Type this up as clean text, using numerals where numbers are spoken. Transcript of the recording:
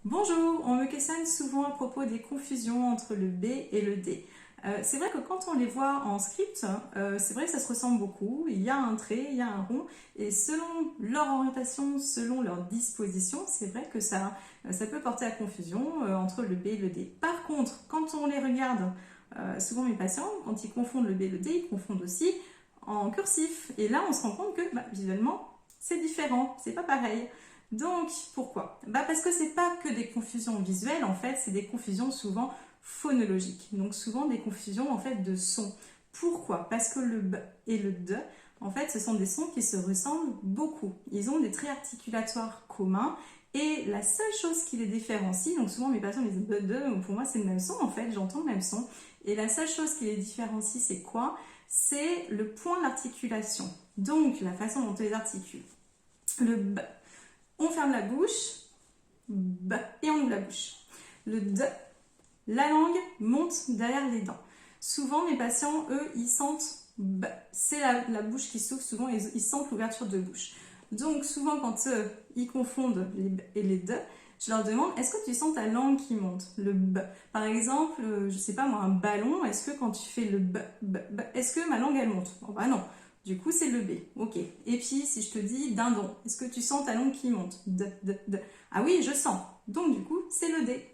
Bonjour, on me questionne souvent à propos des confusions entre le B et le D. C'est vrai que quand on les voit en script, c'est vrai que ça se ressemble beaucoup. Il y a un trait, il y a un rond, et selon leur orientation, selon leur disposition, c'est vrai que ça peut porter à confusion entre le B et le D. Par contre, quand on les regarde, souvent mes patients, quand ils confondent le B et le D, ils confondent aussi en cursif. Et là, on se rend compte que visuellement, c'est différent, c'est pas pareil. Donc, pourquoi? Parce que c'est pas que des confusions visuelles, en fait, c'est des confusions souvent phonologiques. Donc, souvent des confusions, en fait, de sons. Pourquoi? Parce que le B et le D, en fait, ce sont des sons qui se ressemblent beaucoup. Ils ont des traits articulatoires communs. Et la seule chose qui les différencie, donc souvent mes patients me disent B, D, pour moi c'est le même son, en fait, j'entends le même son. Et la seule chose qui les différencie, c'est quoi? C'est le point d'articulation. Donc, la façon dont on les articule. Le B, on ferme la bouche, B, et on ouvre la bouche. Le D, la langue monte derrière les dents. Souvent, mes patients, eux, ils sentent B. C'est la bouche qui s'ouvre, souvent, ils sentent l'ouverture de bouche. Donc, souvent, quand ils confondent les B et les D, je leur demande, est-ce que tu sens ta langue qui monte? Le B. Par exemple, je sais pas moi, un ballon, est-ce que quand tu fais le B, B, B, est-ce que ma langue, elle monte? Oh, bah non. Du coup, c'est le B. Ok. Et puis, si je te dis dindon, est-ce que tu sens ta langue qui monte? D, D, D. Ah oui, je sens. Donc, du coup, c'est le D.